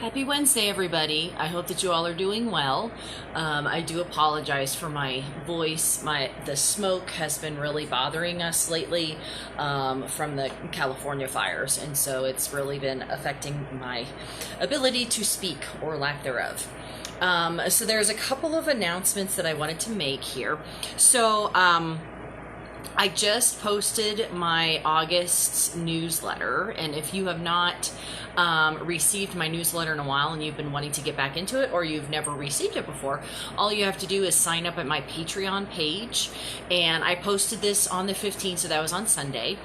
Happy Wednesday, everybody. I hope that you all are doing well. I do apologize for my voice. The smoke has been really bothering us lately from the California fires, and so it's really been affecting my ability to speak or lack thereof. So there's a couple of announcements that I wanted to make here. So I just posted my August newsletter, and if you have not received my newsletter in a while and you've been wanting to get back into it, or you've never received it before, all you have to do is sign up at my Patreon page. And I posted this on the 15th, so that was on Sunday,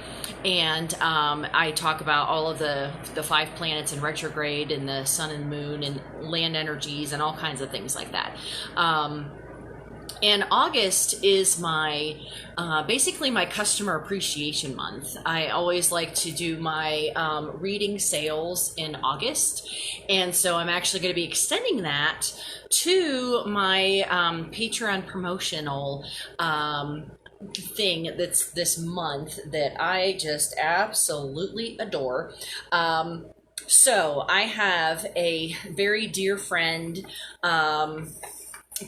and I talk about all of the 5 planets in retrograde and the sun and moon and land energies and all kinds of things like that. And August is my basically my customer appreciation month. I always like to do my reading sales in August, and so I'm actually going to be extending that to my Patreon promotional thing that's this month that I just absolutely adore. So I have a very dear friend,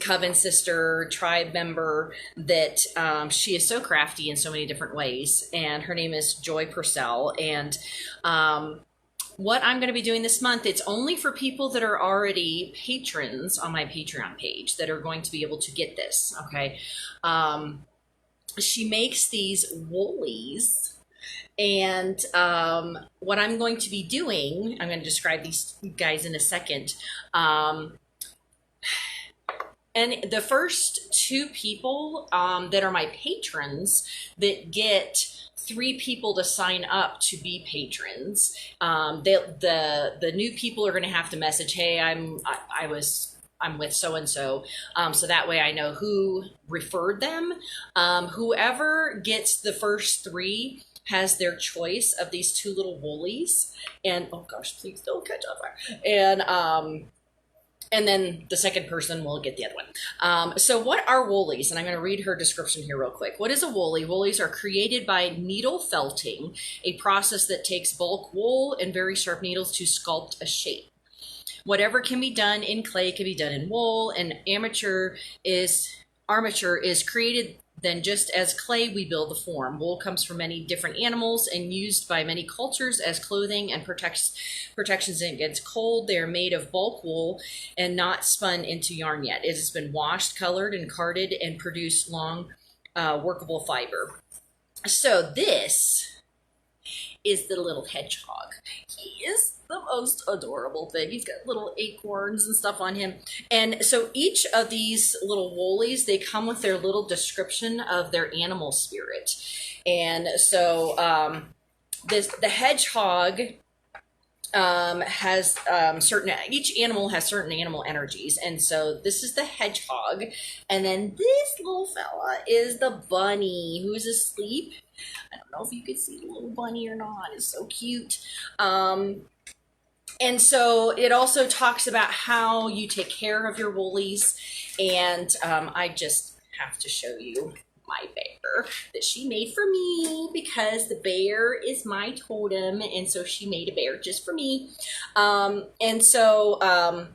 coven sister, tribe member, that she is so crafty in so many different ways, and her name is Joy Purcell. And what I'm going to be doing this month, it's only for people that are already patrons on my Patreon page that are going to be able to get this. Okay. She makes these Woolies. And what I'm going to be doing, I'm going to describe these guys in a second. And the first 2 people that are my patrons that get 3 people to sign up to be patrons, the new people are going to have to message, hey, I'm with so-and-so, so that way I know who referred them. Whoever gets the first 3 has their choice of these 2 little Woolies, and oh gosh, please don't catch on fire. And then the second person will get the other one. So what are Woolies? And I'm going to read her description here real quick. What is a Woolie? Woolies are created by needle felting, a process that takes bulk wool and very sharp needles to sculpt a shape. Whatever can be done in clay can be done in wool, and armature is created. Then just as clay, we build the form. Wool comes from many different animals and used by many cultures as clothing and protections against cold. They are made of bulk wool and not spun into yarn yet. It has been washed, colored, and carded and produced long, workable fiber. So this is the little hedgehog. He is the most adorable thing. He's got little acorns and stuff on him. And so each of these little Woolies, they come with their little description of their animal spirit. And so the hedgehog has each animal has certain animal energies. And so this is the hedgehog. And then this little fella is the bunny, who is asleep. I don't know if you could see the little bunny or not. It's so cute. And so it also talks about how you take care of your Woolies. And I just have to show you my bear that she made for me, because the bear is my totem. And so she made a bear just for me. And so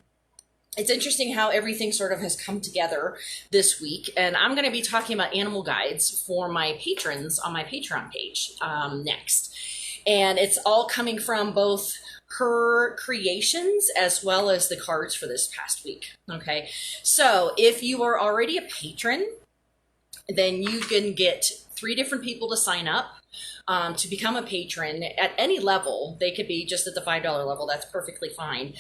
it's interesting how everything sort of has come together this week. And I'm going to be talking about animal guides for my patrons on my Patreon page next. And it's all coming from both her creations as well as the cards for this past week. Okay, so if you are already a patron, then you can get 3 different people to sign up to become a patron at any level. They could be just at the $5 level. That's perfectly fine.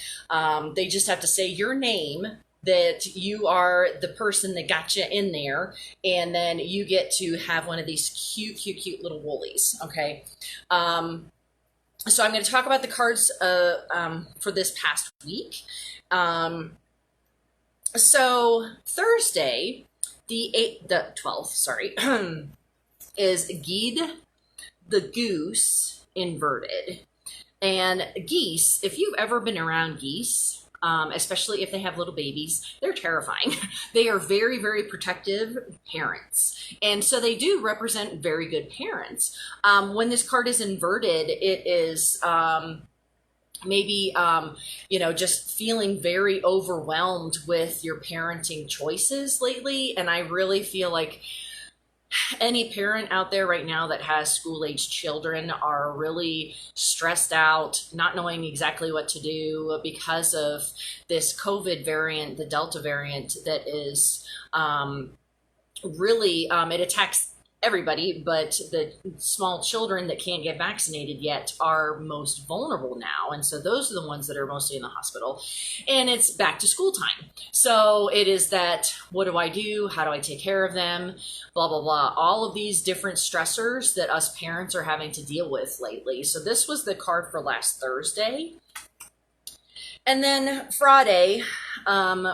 They just have to say your name, that you are the person that got you in there, and then you get to have one of these cute little Woolies. Okay. So I'm going to talk about the cards for this past week. So Thursday, the 12th, sorry, is Gide the Goose inverted. And geese, if you've ever been around geese, especially if they have little babies, they're terrifying. They are very, very protective parents. And so they do represent very good parents. When this card is inverted, it is maybe just feeling very overwhelmed with your parenting choices lately. And I really feel like any parent out there right now that has school age children are really stressed out, not knowing exactly what to do because of this COVID variant, the Delta variant, that is really, it attacks everybody, but the small children that can't get vaccinated yet are most vulnerable now. And so those are the ones that are mostly in the hospital. And it's back to school time. So it is that, what do I do? How do I take care of them? Blah, blah, blah. All of these different stressors that us parents are having to deal with lately. So this was the card for last Thursday. And then Friday,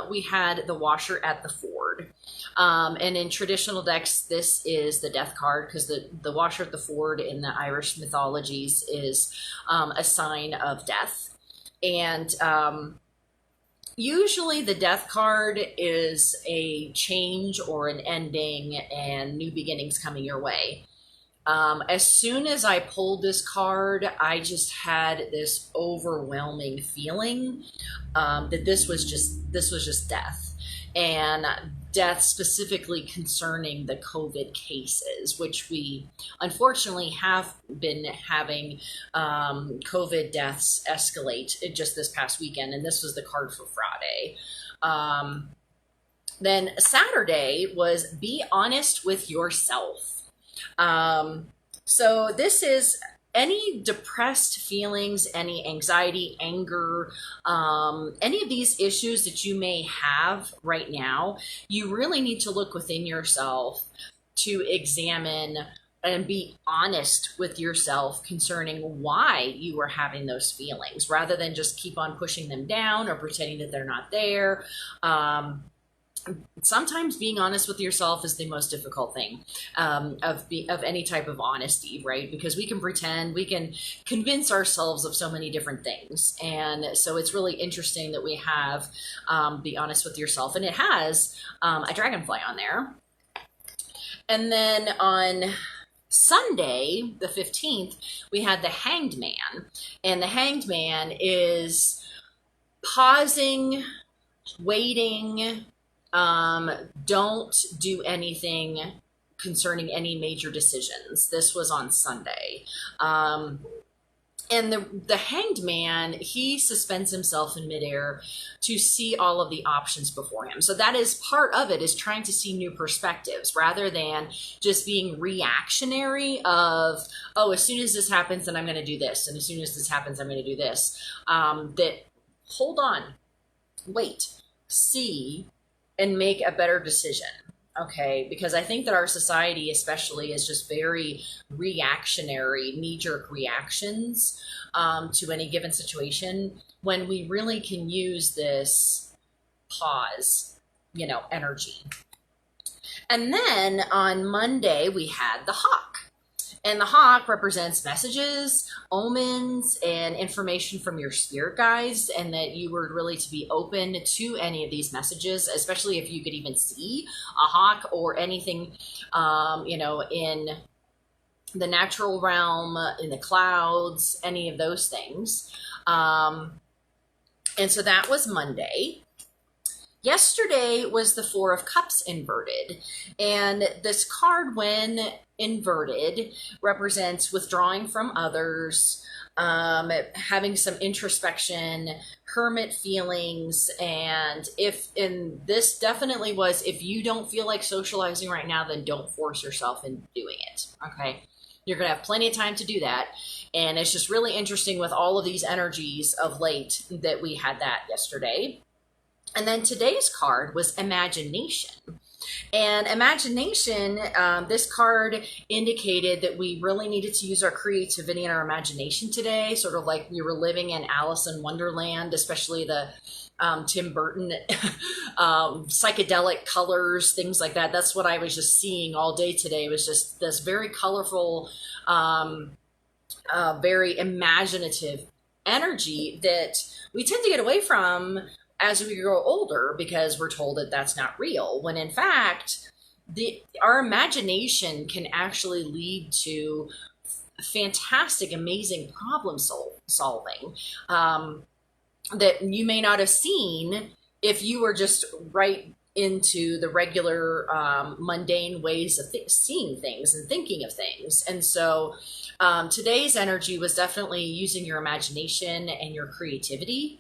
we had the washer at the ford. And in traditional decks, this is the death card, because the washer at the ford in the Irish mythologies is a sign of death. And usually the death card is a change or an ending and new beginnings coming your way. As soon as I pulled this card, I just had this overwhelming feeling that this was just death, and death specifically concerning the COVID cases, which we unfortunately have been having COVID deaths escalate just this past weekend, and this was the card for Friday. Then Saturday was be honest with yourself. So this is any depressed feelings, any anxiety, anger, any of these issues that you may have right now. You really need to look within yourself to examine and be honest with yourself concerning why you are having those feelings, rather than just keep on pushing them down or pretending that they're not there. Sometimes being honest with yourself is the most difficult thing of any type of honesty, right? Because we can pretend, we can convince ourselves of so many different things. And so it's really interesting that we have be honest with yourself. And it has a dragonfly on there. And then on Sunday, the 15th, we had the Hanged Man. And the Hanged Man is pausing, waiting. Don't do anything concerning any major decisions. This was on Sunday. And the Hanged Man, he suspends himself in midair to see all of the options before him. So that is part of it, is trying to see new perspectives rather than just being reactionary of, oh, as soon as this happens, then I'm going to do this. And as soon as this happens, I'm going to do this. That hold on, wait, see, and make a better decision. Okay, because I think that our society especially is just very reactionary, knee-jerk reactions to any given situation, when we really can use this pause, energy. And then on Monday, we had the Hawk. And the Hawk represents messages, omens, and information from your spirit guides, and that you were really to be open to any of these messages, especially if you could even see a hawk or anything, in the natural realm, in the clouds, any of those things. And so that was Monday. Yesterday was the Four of Cups inverted, and this card, when inverted, represents withdrawing from others, having some introspection, hermit feelings, and this definitely was, if you don't feel like socializing right now, then don't force yourself into doing it, okay? You're going to have plenty of time to do that, and it's just really interesting with all of these energies of late that we had that yesterday. And then today's card was imagination. And imagination, this card indicated that we really needed to use our creativity and our imagination today, sort of like we were living in Alice in Wonderland, especially the Tim Burton psychedelic colors, things like that. That's what I was just seeing all day today. It was just this very colorful, very imaginative energy that we tend to get away from as we grow older, because we're told that that's not real, when in fact our imagination can actually lead to fantastic, amazing problem solving, that you may not have seen if you were just right into the regular mundane ways of seeing things and thinking of things. And so today's energy was definitely using your imagination and your creativity.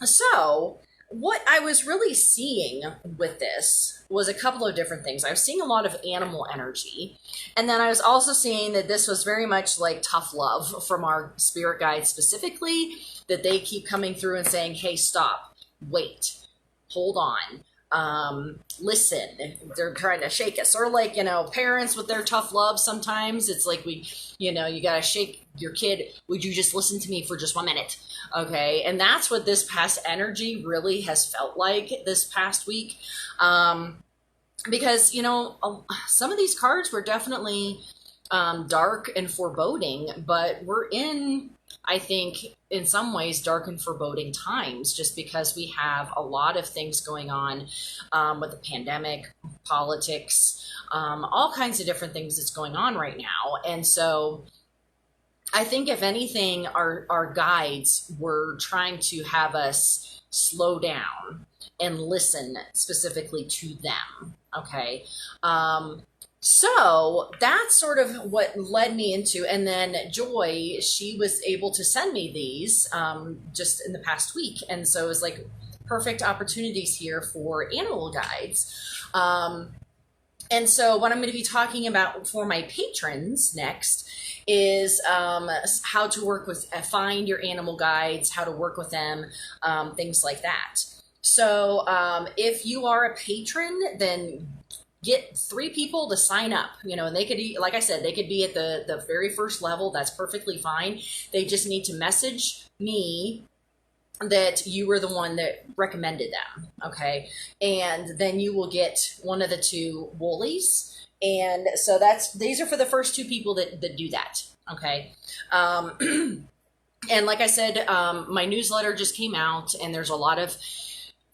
So what I was really seeing with this was a couple of different things. I was seeing a lot of animal energy. And then I was also seeing that this was very much like tough love from our spirit guides specifically, that they keep coming through and saying, hey, stop, wait, hold on. Listen, they're trying to shake us. Or like, parents with their tough love, sometimes it's like you gotta shake your kid. Would you just listen to me for just 1 minute? Okay. And that's what this past energy really has felt like this past week. Because, some of these cards were definitely dark and foreboding, but we're in, I think, in some ways, dark and foreboding times, just because we have a lot of things going on with the pandemic, politics, all kinds of different things that's going on right now. And so I think, if anything, our guides were trying to have us slow down and listen specifically to them. Okay. So that's sort of what led me into, and then Joy, she was able to send me these just in the past week. And so it was like perfect opportunities here for animal guides. And so what I'm going to be talking about for my patrons next is how to work with, find your animal guides, how to work with them, things like that. So if you are a patron, then get 3 people to sign up, and they could, like I said, they could be at the very first level. That's perfectly fine. They just need to message me that you were the one that recommended them. Okay. And then you will get one of the 2 Woolies. And so these are for the first 2 people that do that. Okay. And like I said, my newsletter just came out, and there's a lot of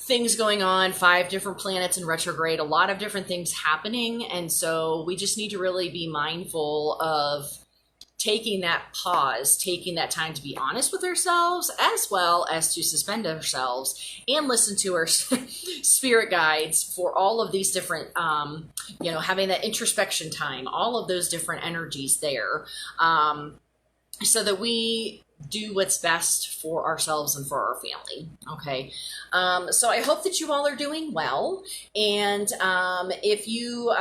things going on, 5 different planets in retrograde, a lot of different things happening. And so we just need to really be mindful of taking that pause, taking that time to be honest with ourselves, as well as to suspend ourselves and listen to our spirit guides for all of these different, having that introspection time, all of those different energies there, so that we do what's best for ourselves and for our family. Okay. So I hope that you all are doing well. And if you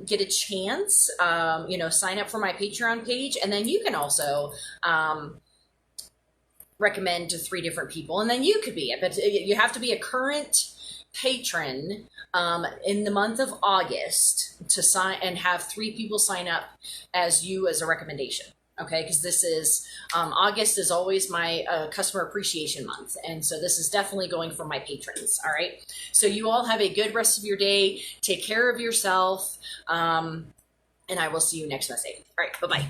get a chance, sign up for my Patreon page, and then you can also recommend to 3 different people, and then you could be it. But you have to be a current patron in the month of August to sign and have 3 people sign up as a recommendation. Okay, because this is, August is always my customer appreciation month. And so this is definitely going for my patrons. All right. So you all have a good rest of your day. Take care of yourself. And I will see you next Wednesday. All right. Bye-bye.